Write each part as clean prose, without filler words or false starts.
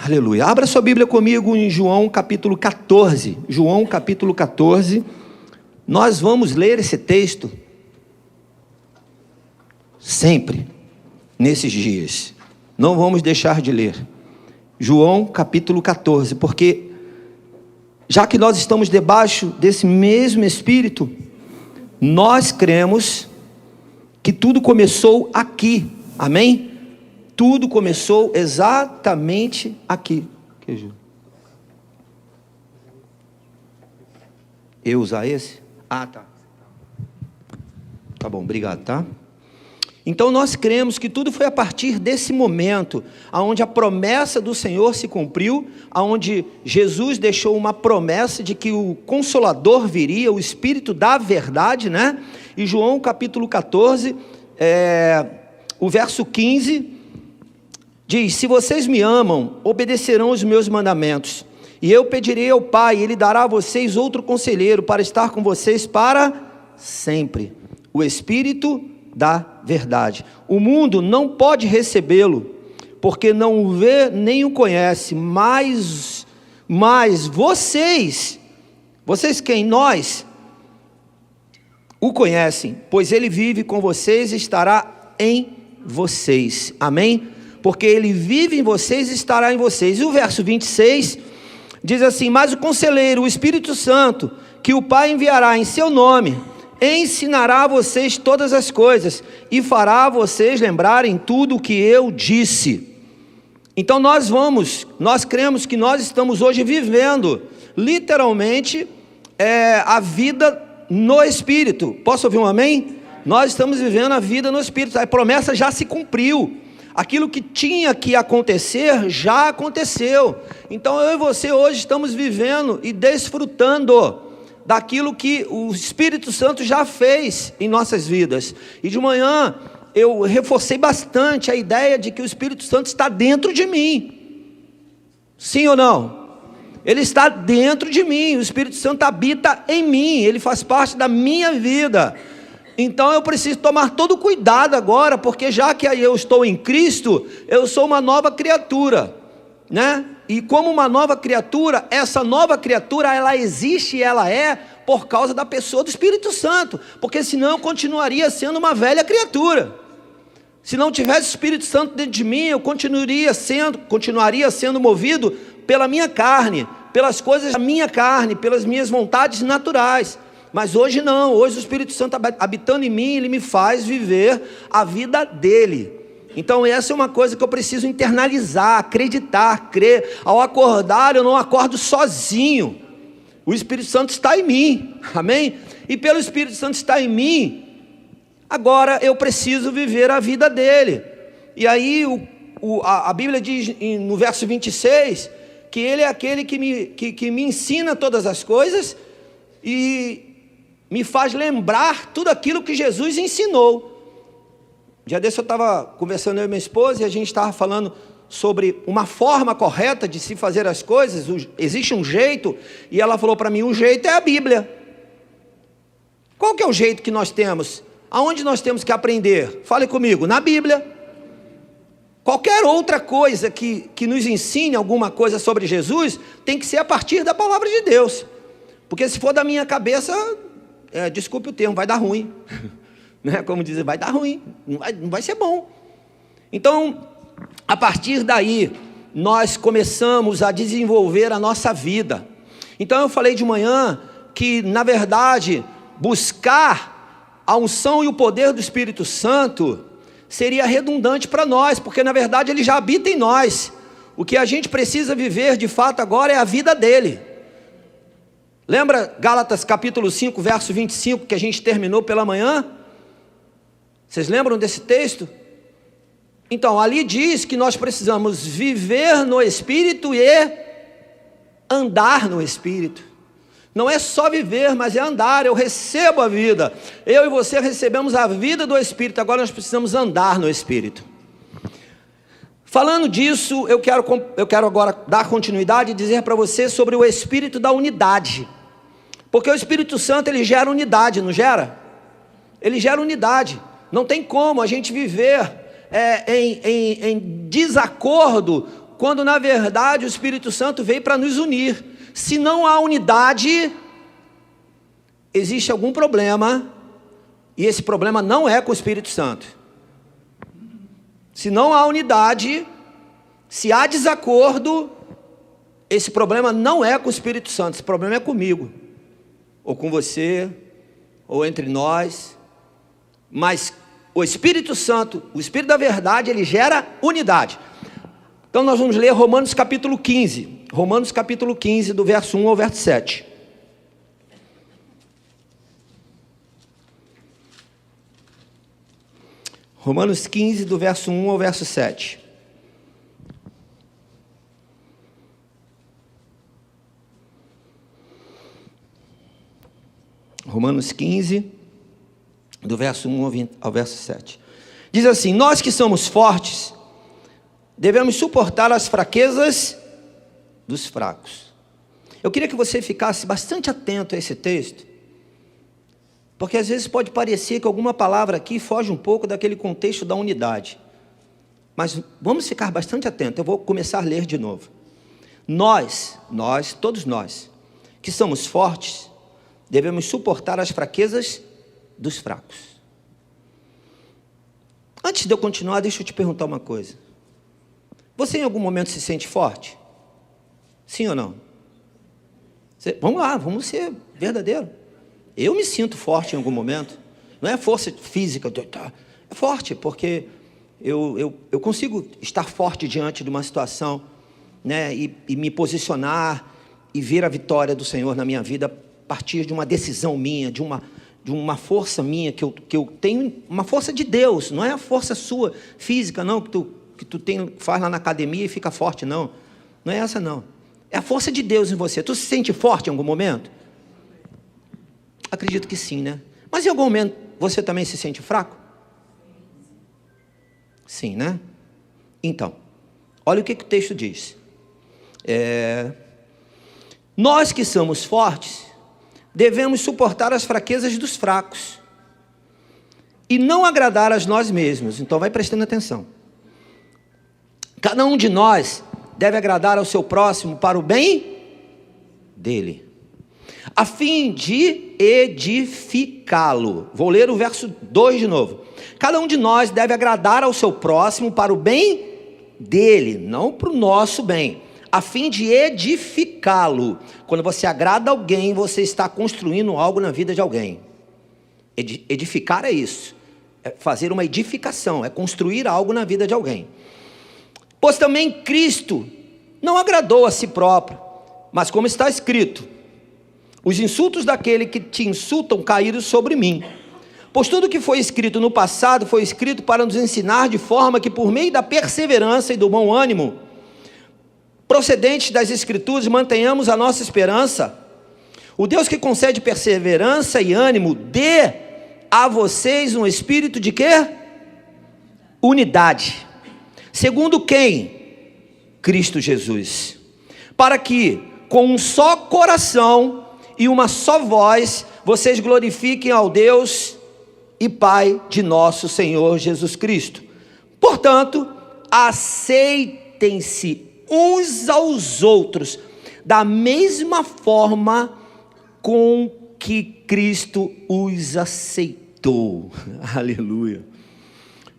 Aleluia. Abra sua Bíblia comigo em João capítulo 14. João capítulo 14. Nós vamos ler esse texto sempre nesses dias. Não vamos deixar de ler. João capítulo 14, porque já que nós estamos debaixo desse mesmo Espírito, nós cremos que tudo começou aqui. Amém? Tudo começou exatamente aqui. Eu usar esse? Ah, tá. Tá bom, obrigado, tá? Então nós cremos que tudo foi a partir desse momento, onde a promessa do Senhor se cumpriu, onde Jesus deixou uma promessa de que o Consolador viria, o Espírito da verdade, né? E João capítulo 14, o verso 15, diz: se vocês me amam, obedecerão os meus mandamentos, e eu pedirei ao Pai, e Ele dará a vocês outro conselheiro, para estar com vocês para sempre, o Espírito da verdade. O mundo não pode recebê-lo, porque não o vê nem o conhece, mas vocês quem? Nós o conhecem, pois Ele vive com vocês e estará em vocês. Amém? Porque Ele vive em vocês e estará em vocês. E o verso 26 diz assim: mas o Conselheiro, o Espírito Santo, que o Pai enviará em seu nome, ensinará a vocês todas as coisas e fará vocês lembrarem tudo o que eu disse. Então nós cremos que nós estamos hoje vivendo literalmente a vida no Espírito. Posso ouvir um amém? Nós estamos vivendo a vida no Espírito. A promessa já se cumpriu. Aquilo que tinha que acontecer, já aconteceu. Então eu e você hoje estamos vivendo e desfrutando daquilo que o Espírito Santo já fez em nossas vidas. E de manhã eu reforcei bastante a ideia de que o Espírito Santo está dentro de mim. Sim ou não? Ele está dentro de mim, o Espírito Santo habita em mim, ele faz parte da minha vida. Então eu preciso tomar todo cuidado agora, porque já que eu estou em Cristo, eu sou uma nova criatura, né? E como uma nova criatura, essa nova criatura, ela existe e ela é por causa da pessoa do Espírito Santo, porque senão eu continuaria sendo uma velha criatura. Se não tivesse o Espírito Santo dentro de mim, eu continuaria sendo movido pela minha carne, pelas coisas da minha carne, pelas minhas vontades naturais. Mas hoje não, hoje o Espírito Santo habitando em mim, ele me faz viver a vida dele. Então essa é uma coisa que eu preciso internalizar, acreditar, crer. Ao acordar, eu não acordo sozinho. O Espírito Santo está em mim, amém? E pelo Espírito Santo estar em mim, agora eu preciso viver a vida dele. E aí a Bíblia diz no verso 26, que ele é aquele que me ensina todas as coisas e me faz lembrar tudo aquilo que Jesus ensinou. Dia desse eu estava conversando eu e minha esposa, e a gente estava falando sobre uma forma correta de se fazer as coisas. Existe um jeito, e ela falou para mim: o jeito é a Bíblia. Qual que é o jeito que nós temos? Aonde nós temos que aprender? Fale comigo, na Bíblia. Qualquer outra coisa que nos ensine alguma coisa sobre Jesus, tem que ser a partir da palavra de Deus. Porque se for da minha cabeça, desculpe o termo, vai dar ruim. Né? Como dizer, vai dar ruim, não vai ser bom. Então, a partir daí, nós começamos a desenvolver a nossa vida. Então eu falei de manhã que, na verdade, buscar a unção e o poder do Espírito Santo seria redundante para nós, porque na verdade ele já habita em nós. O que a gente precisa viver de fato agora é a vida dele. Lembra Gálatas capítulo 5, verso 25, que a gente terminou pela manhã? Vocês lembram desse texto? Então, ali diz que nós precisamos viver no Espírito e andar no Espírito. Não é só viver, mas é andar. Eu recebo a vida. Eu e você recebemos a vida do Espírito. Agora nós precisamos andar no Espírito. Falando disso, eu quero agora dar continuidade e dizer para você sobre o Espírito da unidade. Porque o Espírito Santo, ele gera unidade, não gera? Ele gera unidade. Não tem como a gente viver em desacordo quando na verdade o Espírito Santo veio para nos unir. Se não há unidade, existe algum problema, e esse problema não é com o Espírito Santo. Se não há unidade, se há desacordo, esse problema não é com o Espírito Santo, esse problema é comigo, ou com você, ou entre nós. Mas o Espírito Santo, o Espírito da verdade, ele gera unidade. Então nós vamos ler Romanos capítulo 15. Romanos capítulo 15, do verso 1 ao verso 7. Romanos 15, do verso 1 ao verso 7. Romanos 15, do verso 1 ao verso 7. Diz assim: nós que somos fortes, devemos suportar as fraquezas dos fracos. Eu queria que você ficasse bastante atento a esse texto, porque às vezes pode parecer que alguma palavra aqui foge um pouco daquele contexto da unidade. Mas vamos ficar bastante atentos. Eu vou começar a ler de novo. Todos nós, que somos fortes, devemos suportar as fraquezas dos fracos. Antes de eu continuar, deixa eu te perguntar uma coisa. Você em algum momento se sente forte? Sim ou não? Vamos lá, vamos ser verdadeiro. Eu me sinto forte em algum momento. Não é força física, é forte, porque eu consigo estar forte diante de uma situação, né, e me posicionar e ver a vitória do Senhor na minha vida a partir de uma decisão minha, de uma força minha, que eu tenho, uma força de Deus. Não é a força sua física, não, que tu faz lá na academia e fica forte, não. Não é essa, não. É a força de Deus em você. Tu se sente forte em algum momento? Acredito que sim, né? Mas em algum momento você também se sente fraco? Sim, né? Então, olha o que o texto diz. Nós que somos fortes, devemos suportar as fraquezas dos fracos e não agradar a nós mesmos. Então vai prestando atenção. Cada um de nós deve agradar ao seu próximo para o bem dele, a fim de edificá-lo. Vou ler o verso 2 de novo. Cada um de nós deve agradar ao seu próximo para o bem dele, não para o nosso bem, a fim de edificá-lo. Quando você agrada alguém, você está construindo algo na vida de alguém. Edificar é isso, é fazer uma edificação, é construir algo na vida de alguém. Pois também Cristo não agradou a si próprio, mas como está escrito: os insultos daquele que te insultam caíram sobre mim. Pois tudo que foi escrito no passado foi escrito para nos ensinar, de forma que por meio da perseverança e do bom ânimo procedentes das Escrituras mantenhamos a nossa esperança. O Deus que concede perseverança e ânimo dê a vocês um espírito de quê? Unidade. Segundo quem? Cristo Jesus. Para que com um só coração e uma só voz vocês glorifiquem ao Deus e Pai de nosso Senhor Jesus Cristo. Portanto, aceitem-se uns aos outros da mesma forma com que Cristo os aceitou. Aleluia.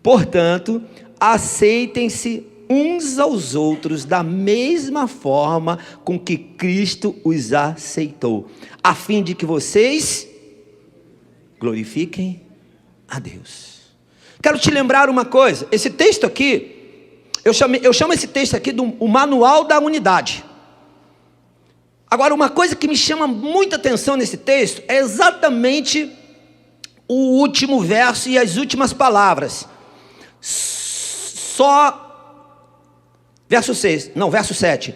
Portanto, aceitem-se uns aos outros da mesma forma com que Cristo os aceitou, a fim de que vocês glorifiquem a Deus. Quero te lembrar uma coisa. Esse texto aqui, eu chamo esse texto aqui do manual da unidade. Agora, uma coisa que me chama muita atenção nesse texto é exatamente o último verso e as últimas palavras. Verso 7.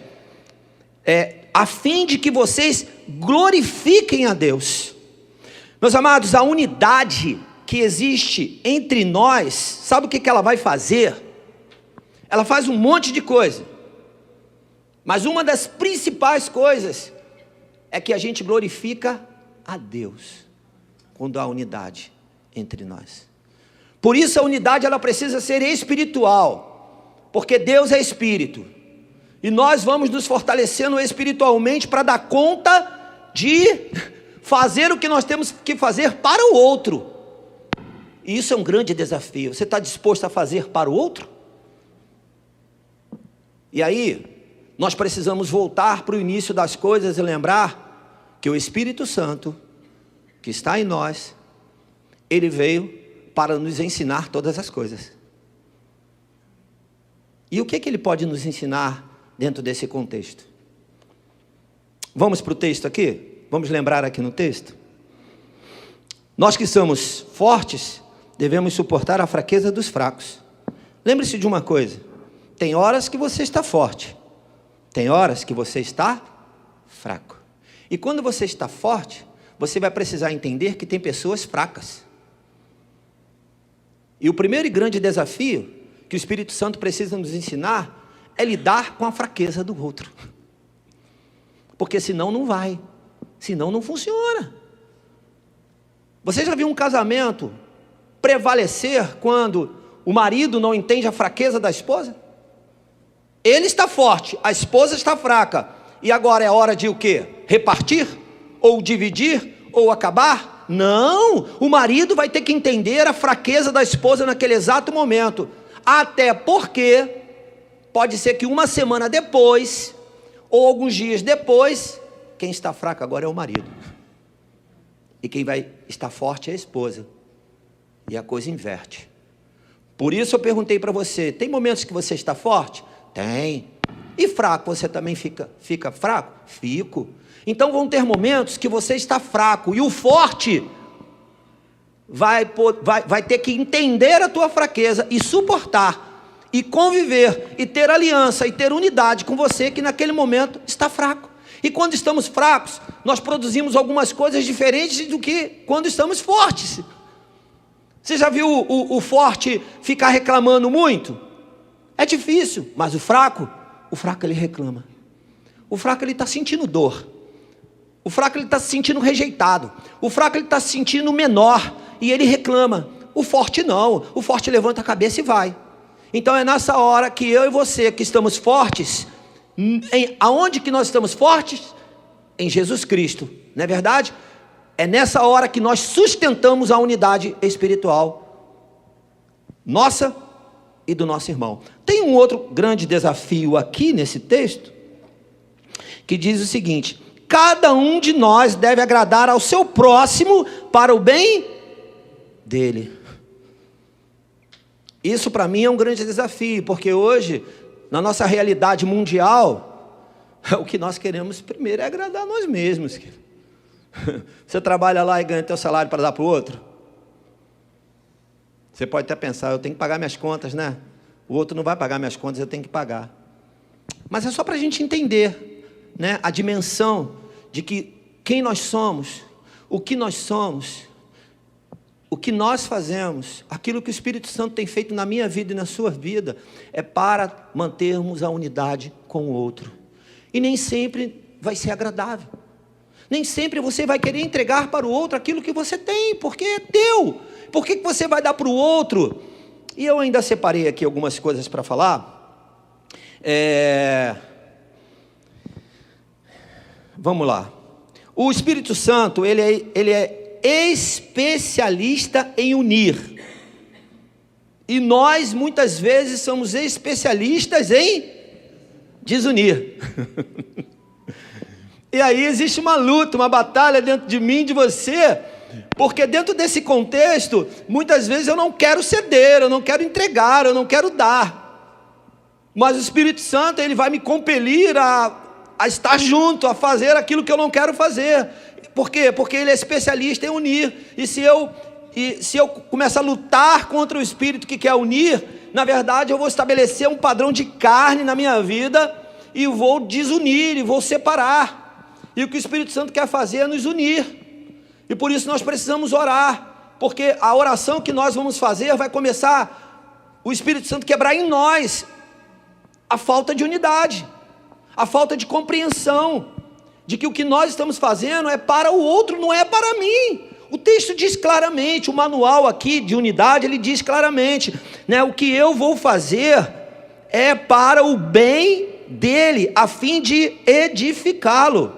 A fim de que vocês glorifiquem a Deus. Meus amados, a unidade que existe entre nós, sabe o que ela vai fazer? Ela faz um monte de coisa, mas uma das principais coisas é que a gente glorifica a Deus quando há unidade entre nós. Por isso a unidade ela precisa ser espiritual, porque Deus é espírito. E nós vamos nos fortalecendo espiritualmente para dar conta de fazer o que nós temos que fazer para o outro. E isso é um grande desafio. Você está disposto a fazer para o outro? E aí, nós precisamos voltar para o início das coisas e lembrar que o Espírito Santo, que está em nós, ele veio para nos ensinar todas as coisas. E o que ele pode nos ensinar dentro desse contexto? Vamos para o texto aqui? Vamos lembrar aqui no texto? Nós que somos fortes, devemos suportar a fraqueza dos fracos. Lembre-se de uma coisa: tem horas que você está forte, tem horas que você está fraco. E quando você está forte, você vai precisar entender que tem pessoas fracas. E o primeiro e grande desafio que o Espírito Santo precisa nos ensinar é lidar com a fraqueza do outro. Porque senão não vai, senão não funciona. Você já viu um casamento prevalecer quando o marido não entende a fraqueza da esposa? Ele está forte, a esposa está fraca. E agora é hora de o quê? Repartir? Ou dividir? Ou acabar? Não! O marido vai ter que entender a fraqueza da esposa naquele exato momento. Até porque pode ser que uma semana depois, ou alguns dias depois, quem está fraco agora é o marido. E quem vai estar forte é a esposa. E a coisa inverte. Por isso eu perguntei para você: tem momentos que você está forte? Tem. E fraco, você também fica fraco? Fico. Então vão ter momentos que você está fraco, e o forte vai ter que entender a tua fraqueza e suportar, e conviver, e ter aliança, e ter unidade com você que naquele momento está fraco. E quando estamos fracos, nós produzimos algumas coisas diferentes do que quando estamos fortes. Você já viu o forte ficar reclamando muito? É difícil, mas o fraco ele reclama. O fraco ele está sentindo dor. O fraco ele está se sentindo rejeitado. O fraco ele está se sentindo menor e ele reclama. O forte não. O forte levanta a cabeça e vai. Então é nessa hora que eu e você que estamos fortes, aonde que nós estamos fortes? Em Jesus Cristo, não é verdade? É nessa hora que nós sustentamos a unidade espiritual nossa e do nosso irmão. Tem um outro grande desafio aqui nesse texto, que diz o seguinte: cada um de nós deve agradar ao seu próximo para o bem dele. Isso para mim é um grande desafio, porque hoje, na nossa realidade mundial, o que nós queremos primeiro é agradar a nós mesmos. Você trabalha lá e ganha teu salário para dar para o outro? Você pode até pensar: eu tenho que pagar minhas contas, né? O outro não vai pagar minhas contas, eu tenho que pagar. Mas é só para a gente entender, né, a dimensão de que quem nós somos, o que nós somos, o que nós fazemos, aquilo que o Espírito Santo tem feito na minha vida e na sua vida, é para mantermos a unidade com o outro. E nem sempre vai ser agradável. Nem sempre você vai querer entregar para o outro aquilo que você tem, porque é teu. Por que você vai dar para o outro? E eu ainda separei aqui algumas coisas para falar. Vamos lá. O Espírito Santo, ele é especialista em unir. E nós, muitas vezes, somos especialistas em desunir. E aí existe uma luta, uma batalha dentro de mim, de você, porque dentro desse contexto, muitas vezes eu não quero ceder, eu não quero entregar, eu não quero dar. Mas o Espírito Santo, ele vai me compelir a estar junto, a fazer aquilo que eu não quero fazer. Por quê? Porque ele é especialista em unir. E se eu começar a lutar contra o Espírito que quer unir, na verdade eu vou estabelecer um padrão de carne na minha vida, e vou desunir, e vou separar. E o que o Espírito Santo quer fazer é nos unir. E por isso nós precisamos orar, porque a oração que nós vamos fazer vai começar o Espírito Santo quebrar em nós a falta de unidade, a falta de compreensão de que o que nós estamos fazendo é para o outro, não é para mim. O texto diz claramente, o manual aqui de unidade, ele diz claramente, né, o que eu vou fazer é para o bem dele a fim de edificá-lo.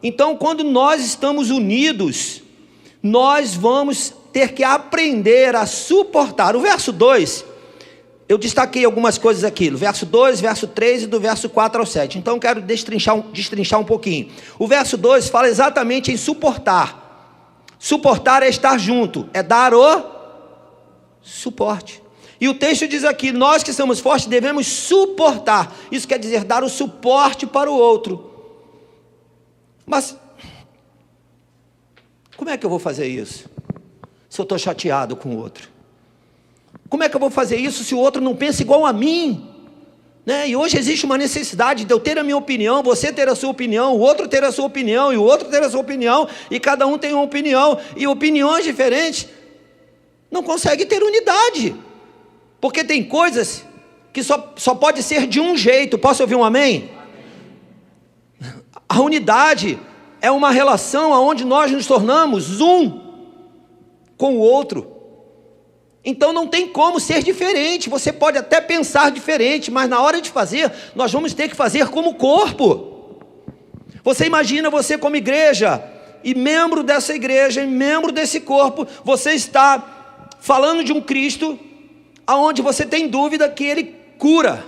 Então, quando nós estamos unidos, nós vamos ter que aprender a suportar. O verso 2, eu destaquei algumas coisas aqui, no verso 2, verso 3 e do verso 4 ao 7. Então, eu quero destrinchar um pouquinho. O verso 2 fala exatamente em suportar. Suportar é estar junto, é dar o suporte. E o texto diz aqui, nós que somos fortes devemos suportar. Isso quer dizer dar o suporte para o outro. Mas, como é que eu vou fazer isso? Se eu estou chateado com o outro? Como é que eu vou fazer isso se o outro não pensa igual a mim? Né? E hoje existe uma necessidade de eu ter a minha opinião, você ter a sua opinião, o outro ter a sua opinião, e o outro ter a sua opinião, e cada um tem uma opinião, e opiniões diferentes. Não consegue ter unidade. Porque tem coisas que só pode ser de um jeito. Posso ouvir um amém? A unidade é uma relação onde nós nos tornamos um com o outro. Então não tem como ser diferente. Você pode até pensar diferente, mas na hora de fazer, nós vamos ter que fazer como corpo. Você imagina você como igreja, e membro dessa igreja, e membro desse corpo, você está falando de um Cristo, aonde você tem dúvida que Ele cura,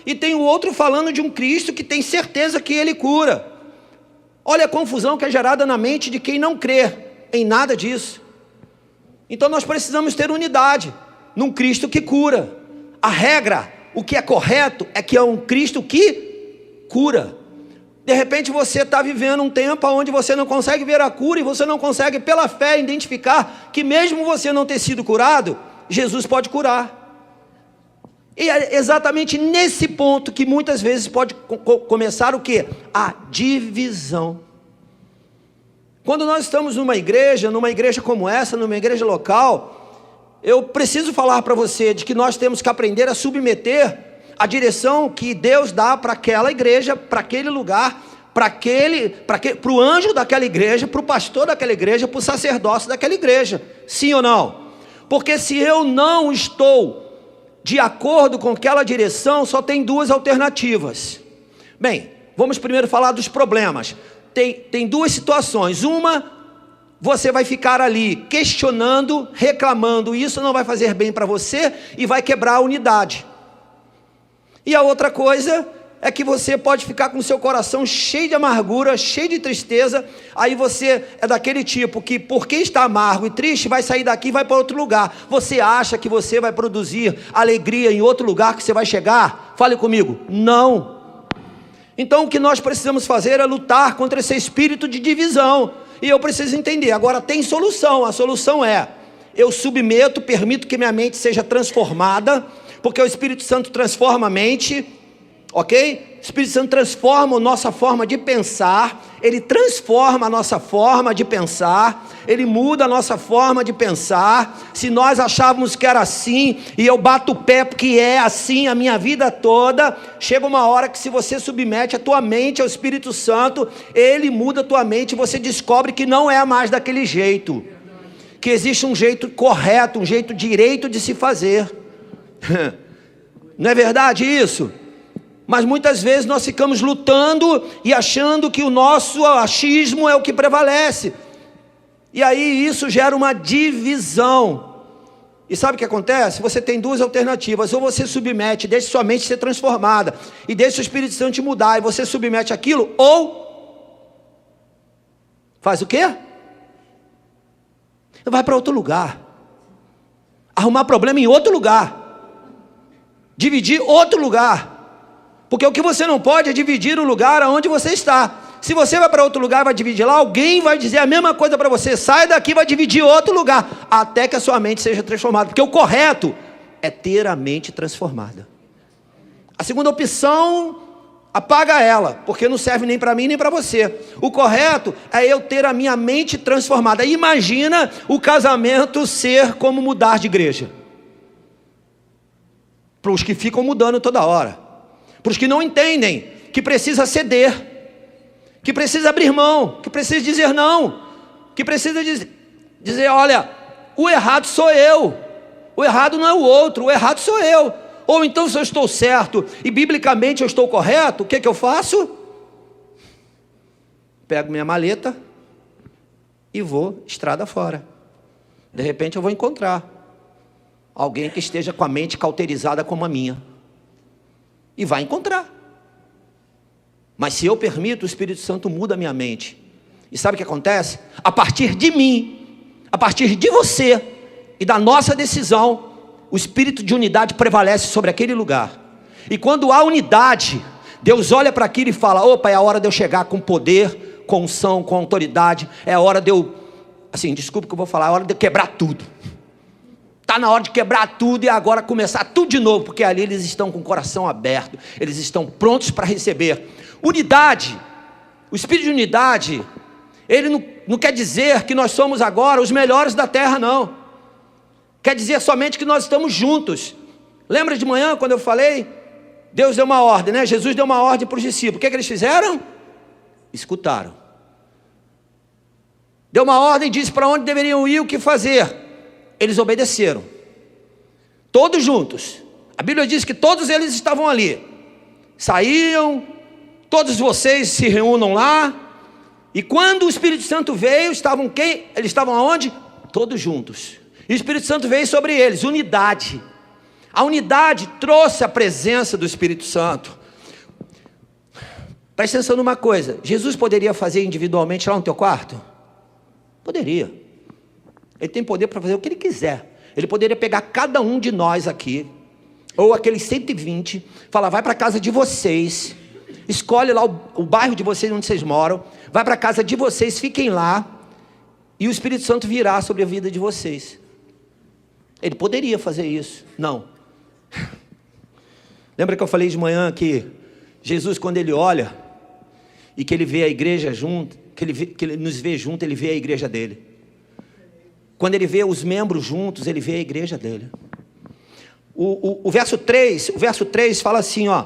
e tem o outro falando de um Cristo que tem certeza que Ele cura. Olha a confusão que é gerada na mente de quem não crê em nada disso. Então nós precisamos ter unidade num Cristo que cura. A regra, o que é correto, é que é um Cristo que cura. De repente você está vivendo um tempo onde você não consegue ver a cura, e você não consegue pela fé identificar que mesmo você não ter sido curado, Jesus pode curar. E é exatamente nesse ponto que muitas vezes pode começar o quê? A divisão. Quando nós estamos numa igreja como essa, numa igreja local, eu preciso falar para você de que nós temos que aprender a submeter a direção que Deus dá para aquela igreja, para aquele lugar, para o anjo daquela igreja, para o pastor daquela igreja, para o sacerdócio daquela igreja. Sim ou não? Porque se eu não estou de acordo com aquela direção, só tem duas alternativas. Bem, vamos primeiro falar dos problemas. Tem duas situações. Uma, você vai ficar ali questionando, reclamando, isso não vai fazer bem para você e vai quebrar a unidade. E a outra coisa é que você pode ficar com o seu coração cheio de amargura, cheio de tristeza. Aí você é daquele tipo que, porque está amargo e triste, vai sair daqui e vai para outro lugar. Você acha que você vai produzir alegria em outro lugar que você vai chegar? Fale comigo. Não. Então o que nós precisamos fazer é lutar contra esse espírito de divisão. E eu preciso entender. Agora tem solução. A solução é: eu submeto, permito que minha mente seja transformada, porque o Espírito Santo transforma a mente. Ok? O Espírito Santo transforma a nossa forma de pensar, ele transforma a nossa forma de pensar, ele muda a nossa forma de pensar. Se nós achávamos que era assim, e eu bato o pé porque é assim a minha vida toda, chega uma hora que se você submete a tua mente ao Espírito Santo, ele muda a tua mente e você descobre que não é mais daquele jeito, que existe um jeito correto, um jeito direito de se fazer. Não é verdade isso? Mas muitas vezes nós ficamos lutando e achando que o nosso achismo é o que prevalece. E aí isso gera uma divisão. E sabe o que acontece? Você tem duas alternativas: ou você submete, deixa sua mente ser transformada, e deixa o Espírito Santo te mudar, e você submete aquilo, ou faz o quê? Vai para outro lugar, arrumar problema em outro lugar, dividir outro lugar. Porque o que você não pode é dividir o lugar onde você está. Se você vai para outro lugar e vai dividir lá, alguém vai dizer a mesma coisa para você. Sai daqui e vai dividir outro lugar, até que a sua mente seja transformada. Porque o correto é ter a mente transformada. A segunda opção, apaga ela, porque não serve nem para mim nem para você. O correto é eu ter a minha mente transformada. Imagina o casamento ser como mudar de igreja. Para os que ficam mudando toda hora. Para os que não entendem que precisa ceder, que precisa abrir mão, que precisa dizer não, que precisa dizer: olha, o errado sou eu, o errado não é o outro, o errado sou eu. Ou então, se eu estou certo e biblicamente eu estou correto, o que eu faço? Pego minha maleta e vou estrada fora. De repente eu vou encontrar alguém que esteja com a mente cauterizada como a minha. E vai encontrar. Mas se eu permito, o Espírito Santo muda a minha mente. E sabe o que acontece? A partir de mim, a partir de você e da nossa decisão, o espírito de unidade prevalece sobre aquele lugar. E quando há unidade, Deus olha para aquilo e fala: opa, é a hora de eu chegar com poder, com unção, com autoridade. É a hora de eu, assim, desculpa o que eu vou falar, é a hora de eu quebrar tudo. Está na hora de quebrar tudo e agora começar tudo de novo, porque ali eles estão com o coração aberto, eles estão prontos para receber. Unidade, o espírito de unidade, ele não quer dizer que nós somos agora os melhores da terra, não. Quer dizer somente que nós estamos juntos. Lembra de manhã quando eu falei? Deus deu uma ordem, né? Jesus deu uma ordem para os discípulos. O que eles fizeram? Escutaram. Deu uma ordem, disse para onde deveriam ir, o que fazer. Eles obedeceram. Todos juntos. A Bíblia diz que todos eles estavam ali. Saíam, todos vocês se reúnam lá. E quando o Espírito Santo veio, estavam quem? Eles estavam aonde? Todos juntos. E o Espírito Santo veio sobre eles, unidade. A unidade trouxe a presença do Espírito Santo. Presta atenção numa coisa: Jesus poderia fazer individualmente lá no teu quarto? Poderia. Ele tem poder para fazer o que ele quiser. Ele poderia pegar cada um de nós aqui, ou aqueles 120, falar: vai para a casa de vocês, escolhe lá o bairro de vocês onde vocês moram, vai para a casa de vocês, fiquem lá, e o Espírito Santo virá sobre a vida de vocês. Ele poderia fazer isso. Não. Lembra que eu falei de manhã que Jesus, quando ele olha e que ele vê a igreja junto, que ele nos vê junto, ele vê a igreja dele. Quando ele vê os membros juntos, ele vê a igreja dele. O verso 3 fala assim, ó,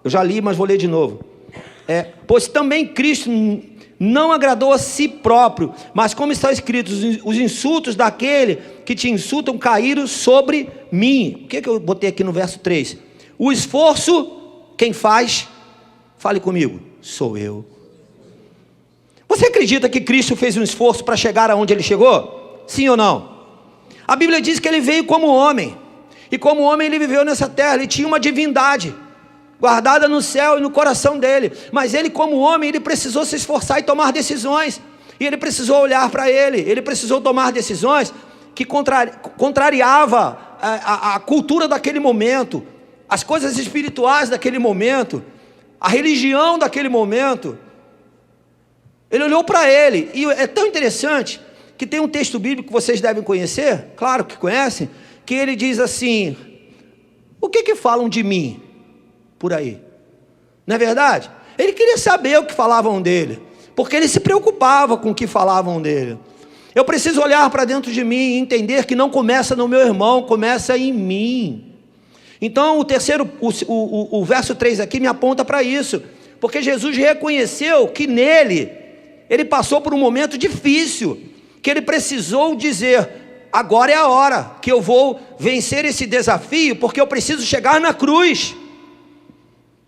eu já li, mas vou ler de novo. Pois também Cristo não agradou a si próprio, mas como está escrito, os insultos daquele que te insultam caíram sobre mim. O que eu botei aqui no verso 3? O esforço, quem faz? Fale comigo, sou eu. Você acredita que Cristo fez um esforço para chegar aonde ele chegou? Sim ou não? A Bíblia diz que ele veio como homem, e como homem ele viveu nessa terra, ele tinha uma divindade guardada no céu e no coração dele, mas ele como homem, ele precisou se esforçar e tomar decisões, e ele precisou olhar para ele precisou tomar decisões que contrariava a cultura daquele momento, as coisas espirituais daquele momento, a religião daquele momento. Ele olhou para ele, e é tão interessante, que tem um texto bíblico que vocês devem conhecer, claro que conhecem, que ele diz assim: o que falam de mim por aí? Não é verdade? Ele queria saber o que falavam dele, porque ele se preocupava com o que falavam dele. Eu preciso olhar para dentro de mim e entender que não começa no meu irmão, começa em mim. Então o verso 3 aqui me aponta para isso, porque Jesus reconheceu que nele, ele passou por um momento difícil, que ele precisou dizer: agora é a hora que eu vou vencer esse desafio, porque eu preciso chegar na cruz.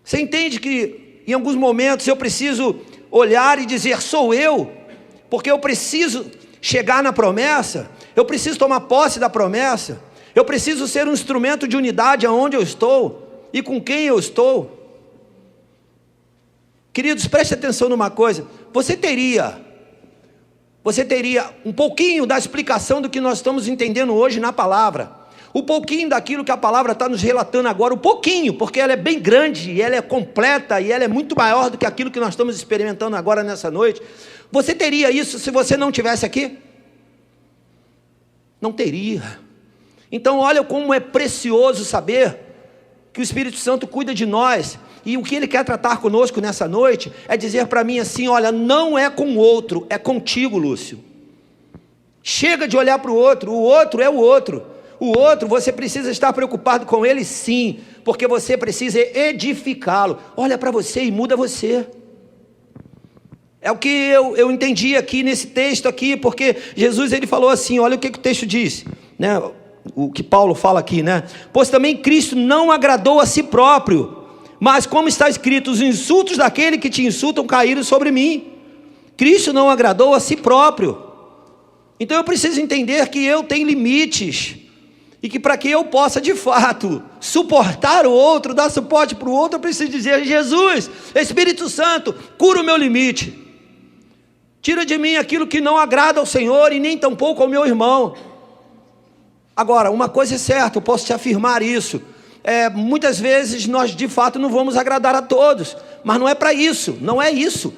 Você entende que em alguns momentos eu preciso olhar e dizer: sou eu, porque eu preciso chegar na promessa, eu preciso tomar posse da promessa, eu preciso ser um instrumento de unidade aonde eu estou e com quem eu estou. Queridos, preste atenção numa coisa: você teria um pouquinho da explicação do que nós estamos entendendo hoje na palavra, um pouquinho daquilo que a palavra está nos relatando agora, um pouquinho, porque ela é bem grande, e ela é completa, e ela é muito maior do que aquilo que nós estamos experimentando agora nessa noite. Você teria isso se você não estivesse aqui? Não teria. Então olha como é precioso saber que o Espírito Santo cuida de nós, e o que ele quer tratar conosco nessa noite é dizer para mim assim: olha, não é com o outro, é contigo, Lúcio. Chega de olhar para o outro é o outro. O outro, você precisa estar preocupado com ele, sim, porque você precisa edificá-lo. Olha para você e muda você. É o que eu entendi aqui nesse texto aqui, porque Jesus ele falou assim, olha o que o texto diz, né? o que Paulo fala aqui, né? Pois também Cristo não agradou a si próprio, mas como está escrito, os insultos daquele que te insultam caíram sobre mim. Cristo não agradou a si próprio. Então eu preciso entender que eu tenho limites, e que para que eu possa de fato suportar o outro, dar suporte para o outro, eu preciso dizer: Jesus, Espírito Santo, cura o meu limite, tira de mim aquilo que não agrada ao Senhor e nem tampouco ao meu irmão. Agora, uma coisa é certa, eu posso te afirmar isso, muitas vezes nós de fato não vamos agradar a todos, mas não é para isso, não é isso.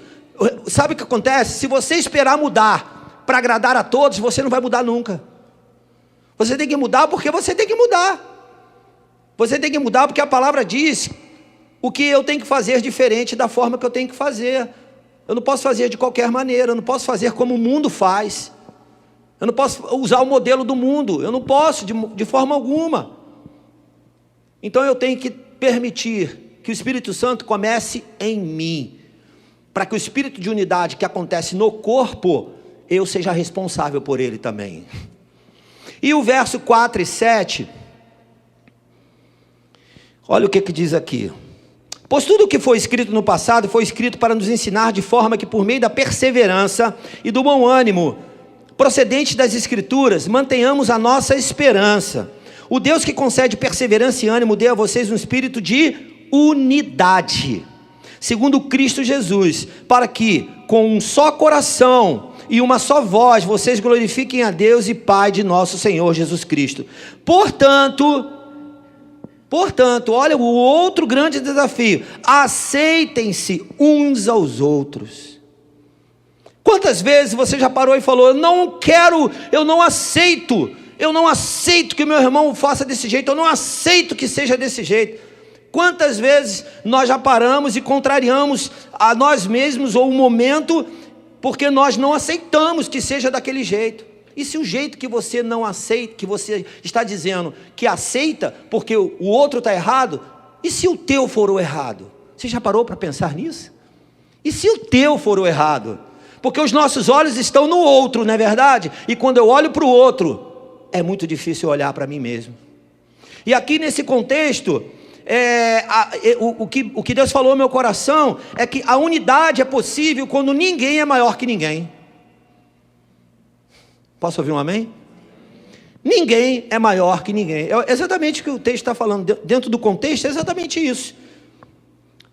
Sabe o que acontece? Se você esperar mudar para agradar a todos, você não vai mudar nunca. Você tem que mudar porque você tem que mudar. Você tem que mudar porque a palavra diz o que eu tenho que fazer diferente da forma que eu tenho que fazer. Eu não posso fazer de qualquer maneira, eu não posso fazer como o mundo faz. Eu não posso usar o modelo do mundo, eu não posso de forma alguma. Então eu tenho que permitir que o Espírito Santo comece em mim, para que o espírito de unidade que acontece no corpo, eu seja responsável por ele também. E o verso 4 e 7, olha o que diz aqui: pois tudo o que foi escrito no passado foi escrito para nos ensinar, de forma que por meio da perseverança e do bom ânimo procedente das Escrituras, mantenhamos a nossa esperança. O Deus que concede perseverança e ânimo dê a vocês um espírito de unidade, segundo Cristo Jesus, para que com um só coração e uma só voz vocês glorifiquem a Deus e Pai de nosso Senhor Jesus Cristo. Portanto, olha o outro grande desafio: aceitem-se uns aos outros. Quantas vezes você já parou e falou: eu não aceito que o meu irmão faça desse jeito, eu não aceito que seja desse jeito. Quantas vezes nós já paramos e contrariamos a nós mesmos ou o momento, porque nós não aceitamos que seja daquele jeito. E se o jeito que você não aceita, que você está dizendo que aceita porque o outro está errado, e se o teu for o errado? Você já parou para pensar nisso? E se o teu for o errado? Porque os nossos olhos estão no outro, não é verdade? E quando eu olho para o outro, é muito difícil olhar para mim mesmo. E aqui nesse contexto, o que Deus falou no meu coração é que a unidade é possível quando ninguém é maior que ninguém. Posso ouvir um amém? Ninguém é maior que ninguém. É exatamente o que o texto está falando. Dentro do contexto é exatamente isso.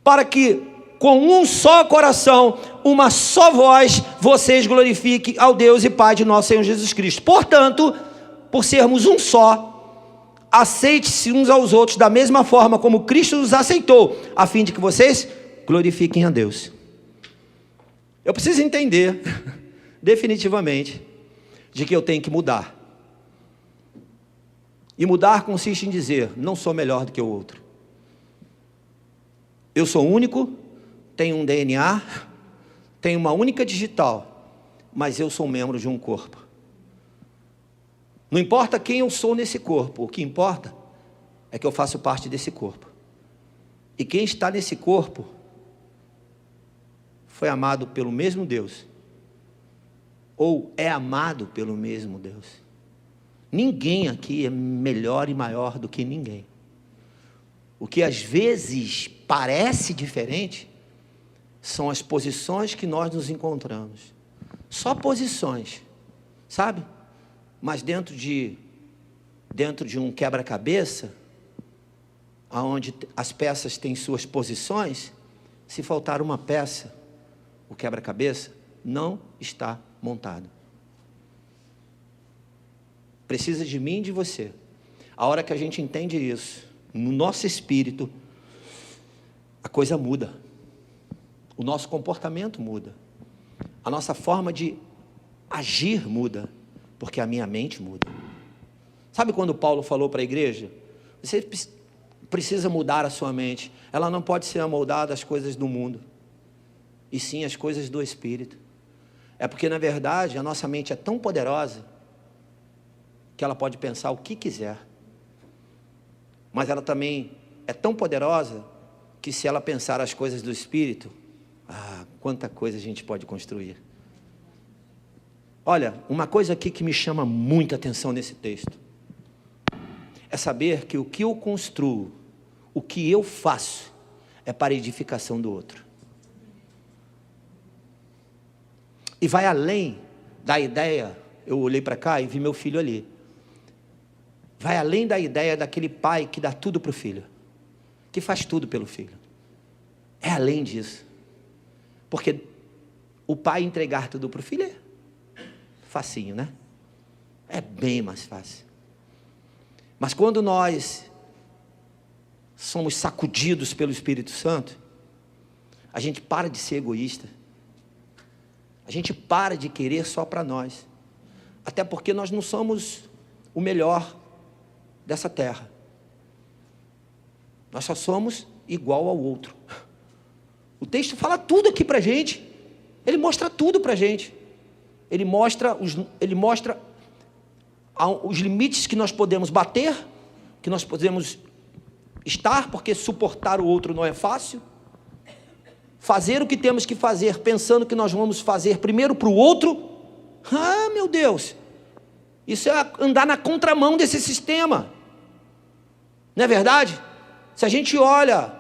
Para que com um só coração, uma só voz, vocês glorifiquem ao Deus e Pai de nosso Senhor Jesus Cristo. Portanto, por sermos um só, aceite-se uns aos outros da mesma forma como Cristo nos aceitou, a fim de que vocês glorifiquem a Deus. Eu preciso entender, definitivamente, de que eu tenho que mudar. E mudar consiste em dizer: não sou melhor do que o outro. Eu sou único, tenho um DNA, tenho uma única digital, mas eu sou membro de um corpo. Não importa quem eu sou nesse corpo, o que importa é que eu faço parte desse corpo. E quem está nesse corpo foi amado pelo mesmo Deus, ou é amado pelo mesmo Deus. Ninguém aqui é melhor e maior do que ninguém. O que às vezes parece diferente são as posições que nós nos encontramos. Só posições, sabe? Mas dentro de um quebra-cabeça, onde as peças têm suas posições, se faltar uma peça, o quebra-cabeça não está montado. Precisa de mim e de você. A hora que a gente entende isso, no nosso espírito, a coisa muda. O nosso comportamento muda. A nossa forma de agir muda, porque a minha mente muda. Sabe quando Paulo falou para a igreja? Você precisa mudar a sua mente. Ela não pode ser amoldada às coisas do mundo, e sim às coisas do Espírito. É porque, na verdade, a nossa mente é tão poderosa que ela pode pensar o que quiser. Mas ela também é tão poderosa que, se ela pensar as coisas do Espírito, quanta coisa a gente pode construir. Olha, uma coisa aqui que me chama muita atenção nesse texto. é saber que o que eu construo, o que eu faço, é para a edificação do outro. E vai além da ideia, eu olhei para cá e vi meu filho ali. Vai além da ideia daquele pai que dá tudo para o filho, que faz tudo pelo filho. É além disso. Porque o pai entregar tudo para o filho é facinho, né? É bem mais fácil. Mas quando nós somos sacudidos pelo Espírito Santo, a gente para de ser egoísta. A gente para de querer só para nós. Até porque nós não somos o melhor dessa terra. Nós só somos igual ao outro. O texto fala tudo aqui para a gente. Ele mostra tudo para a gente. Ele mostra os limites que nós podemos bater, que nós podemos estar, porque suportar o outro não é fácil. Fazer o que temos que fazer, pensando que nós vamos fazer primeiro para o outro. Ah, meu Deus! Isso é andar na contramão desse sistema. Não é verdade? Se a gente olha,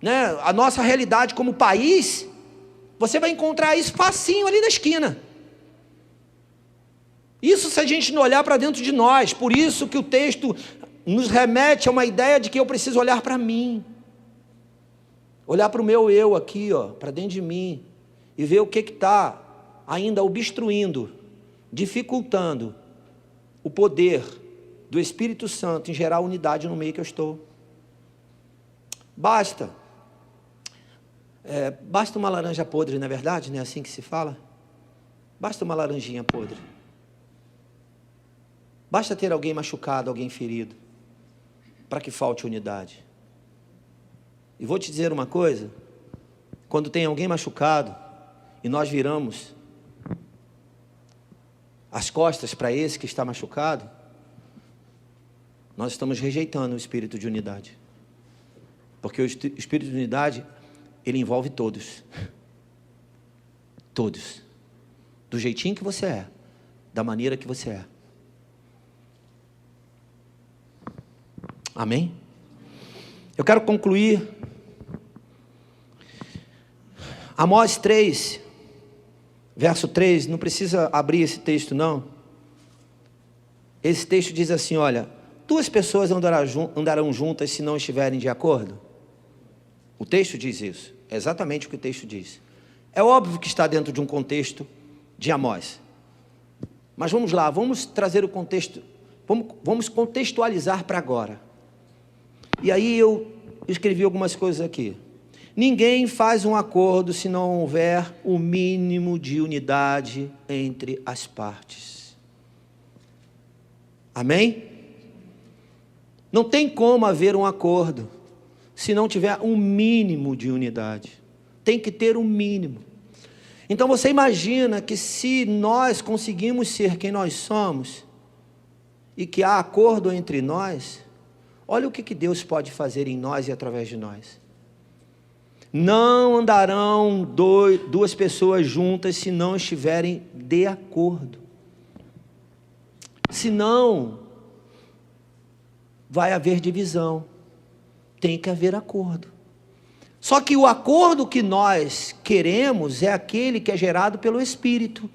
né, a nossa realidade como país, você vai encontrar isso facinho ali na esquina. Isso se a gente não olhar para dentro de nós. Por isso que o texto nos remete a uma ideia de que eu preciso olhar para mim. Olhar para o meu eu aqui, para dentro de mim. E ver o que está ainda obstruindo, dificultando o poder do Espírito Santo em gerar unidade no meio que eu estou. Basta uma laranja podre, não é verdade? Não é assim que se fala? Basta uma laranjinha podre. Basta ter alguém machucado, alguém ferido, para que falte unidade. E vou te dizer uma coisa, quando tem alguém machucado, e nós viramos as costas para esse que está machucado, nós estamos rejeitando o espírito de unidade. Porque o espírito de unidade, ele envolve todos. Todos. Do jeitinho que você é, da maneira que você é. Amém? Eu quero concluir. Amós 3, verso 3, não precisa abrir esse texto não. Esse texto diz assim, olha, 2 pessoas andarão juntas se não estiverem de acordo. O texto diz isso, é exatamente o que o texto diz. É óbvio que está dentro de um contexto de Amós. Mas vamos lá, vamos trazer o contexto, vamos contextualizar para agora. E aí eu escrevi algumas coisas aqui. Ninguém faz um acordo se não houver o mínimo de unidade entre as partes. Amém? Não tem como haver um acordo se não tiver um mínimo de unidade. Tem que ter um mínimo. Então você imagina que se nós conseguimos ser quem nós somos, e que há acordo entre nós, olha o que Deus pode fazer em nós e através de nós. Não andarão 2 pessoas juntas se não estiverem de acordo. Senão, vai haver divisão. Tem que haver acordo. Só que o acordo que nós queremos é aquele que é gerado pelo Espírito.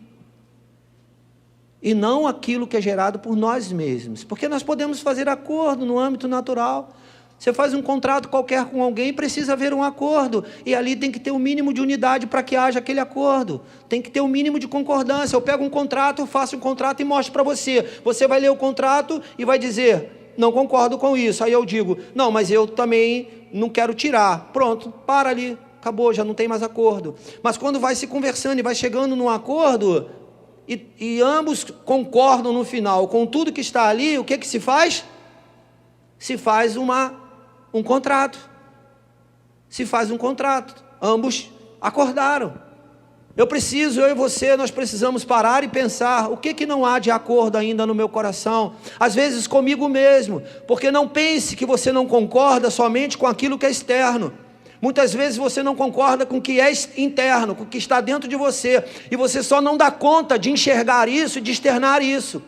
E não aquilo que é gerado por nós mesmos. Porque nós podemos fazer acordo no âmbito natural. Você faz um contrato qualquer com alguém, precisa haver um acordo. E ali tem que ter um mínimo de unidade para que haja aquele acordo. Tem que ter um mínimo de concordância. Eu pego um contrato, eu faço um contrato e mostro para você. Você vai ler o contrato e vai dizer, não concordo com isso. Aí eu digo, não, mas eu também não quero tirar. Pronto, para ali, acabou, já não tem mais acordo. Mas quando vai se conversando e vai chegando num acordo, e ambos concordam no final com tudo que está ali, o que se faz? Se faz um contrato. Se faz um contrato. Ambos acordaram. Eu e você, nós precisamos parar e pensar, o que não há de acordo ainda no meu coração? Às vezes comigo mesmo, porque não pense que você não concorda somente com aquilo que é externo. Muitas vezes você não concorda com o que é interno, com o que está dentro de você, e você só não dá conta de enxergar isso e de externar isso.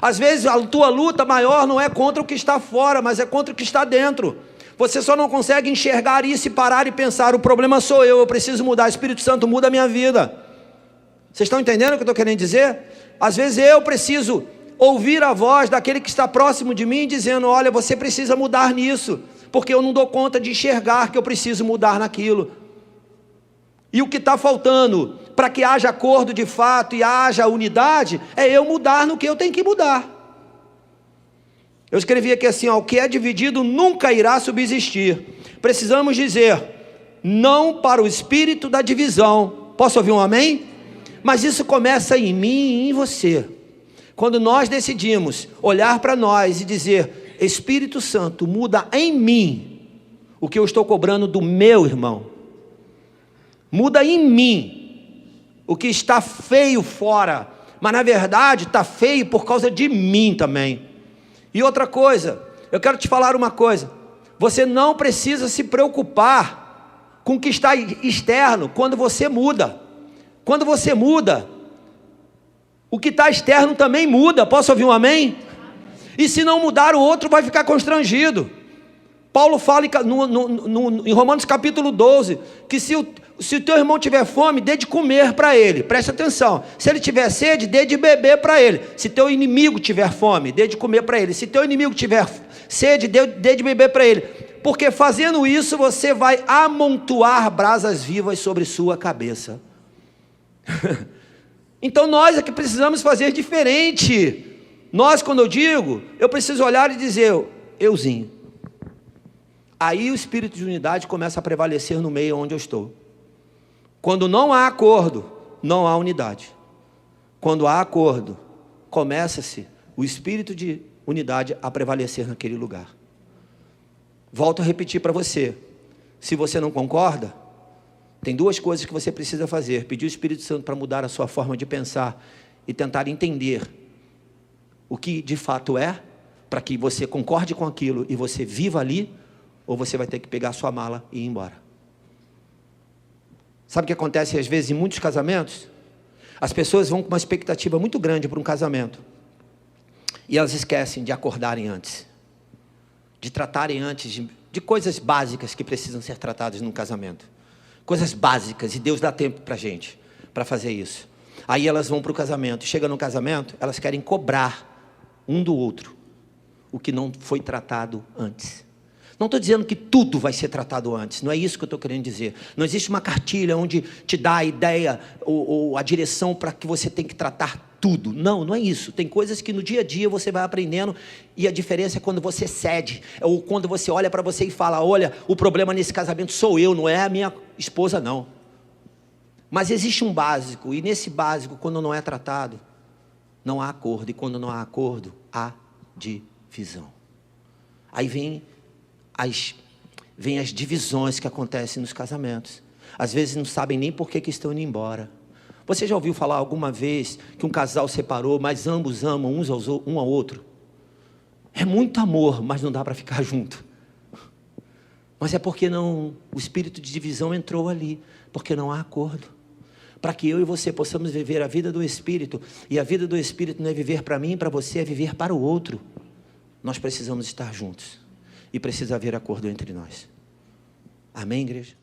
Às vezes a tua luta maior não é contra o que está fora, mas é contra o que está dentro. Você só não consegue enxergar isso e parar e pensar: o problema sou eu preciso mudar. O Espírito Santo muda a minha vida. Vocês estão entendendo o que eu estou querendo dizer? Às vezes eu preciso ouvir a voz daquele que está próximo de mim, dizendo: olha, você precisa mudar nisso, porque eu não dou conta de enxergar que eu preciso mudar naquilo. E o que está faltando para que haja acordo de fato e haja unidade, é eu mudar no que eu tenho que mudar. Eu escrevi aqui assim, o que é dividido nunca irá subsistir. Precisamos dizer não para o espírito da divisão. Posso ouvir um amém? Mas isso começa em mim e em você. Quando nós decidimos olhar para nós e dizer: Espírito Santo, muda em mim o que eu estou cobrando do meu irmão. Muda em mim o que está feio fora, mas na verdade está feio por causa de mim também. E outra coisa, eu quero te falar uma coisa: você não precisa se preocupar com o que está externo quando você muda. Quando você muda, o que está externo também muda. Posso ouvir um amém? E se não mudar, o outro vai ficar constrangido. Paulo fala em Romanos capítulo 12, que se o teu irmão tiver fome, dê de comer para ele. Preste atenção. Se ele tiver sede, dê de beber para ele. Se teu inimigo tiver fome, dê de comer para ele. Se teu inimigo tiver sede, dê de beber para ele. Porque fazendo isso, você vai amontoar brasas vivas sobre sua cabeça. Então nós é que precisamos fazer diferente. Nós, quando eu digo, eu preciso olhar e dizer: euzinho. Aí o espírito de unidade começa a prevalecer no meio onde eu estou. Quando não há acordo, não há unidade. Quando há acordo, começa-se o espírito de unidade a prevalecer naquele lugar. Volto a repetir para você: se você não concorda, tem duas coisas que você precisa fazer: pedir o Espírito Santo para mudar a sua forma de pensar e tentar entender o que de fato é, para que você concorde com aquilo e você viva ali, ou você vai ter que pegar a sua mala e ir embora. Sabe o que acontece às vezes em muitos casamentos? As pessoas vão com uma expectativa muito grande para um casamento e elas esquecem de acordarem antes, de tratarem antes de coisas básicas que precisam ser tratadas num casamento. Coisas básicas, e Deus dá tempo para a gente, para fazer isso. Aí elas vão para o casamento, chega no casamento, elas querem cobrar um do outro o que não foi tratado antes. Não estou dizendo que tudo vai ser tratado antes, não é isso que eu estou querendo dizer. Não existe uma cartilha onde te dá a ideia ou a direção para que você tem que tratar tudo. Não, não é isso. Tem coisas que no dia a dia você vai aprendendo, e a diferença é quando você cede, ou quando você olha para você e fala: olha, o problema nesse casamento sou eu, não é a minha esposa não. Mas existe um básico, e nesse básico, quando não é tratado, não há acordo, e quando não há acordo, há divisão. Aí vem as divisões que acontecem nos casamentos. Às vezes não sabem nem por que estão indo embora. Você já ouviu falar alguma vez que um casal separou, mas ambos amam um ao outro? É muito amor, mas não dá para ficar junto. Mas é porque o espírito de divisão entrou ali, porque não há acordo. Para que eu e você possamos viver a vida do Espírito, e a vida do Espírito não é viver para mim e para você, é viver para o outro. Nós precisamos estar juntos, e precisa haver acordo entre nós. Amém, igreja?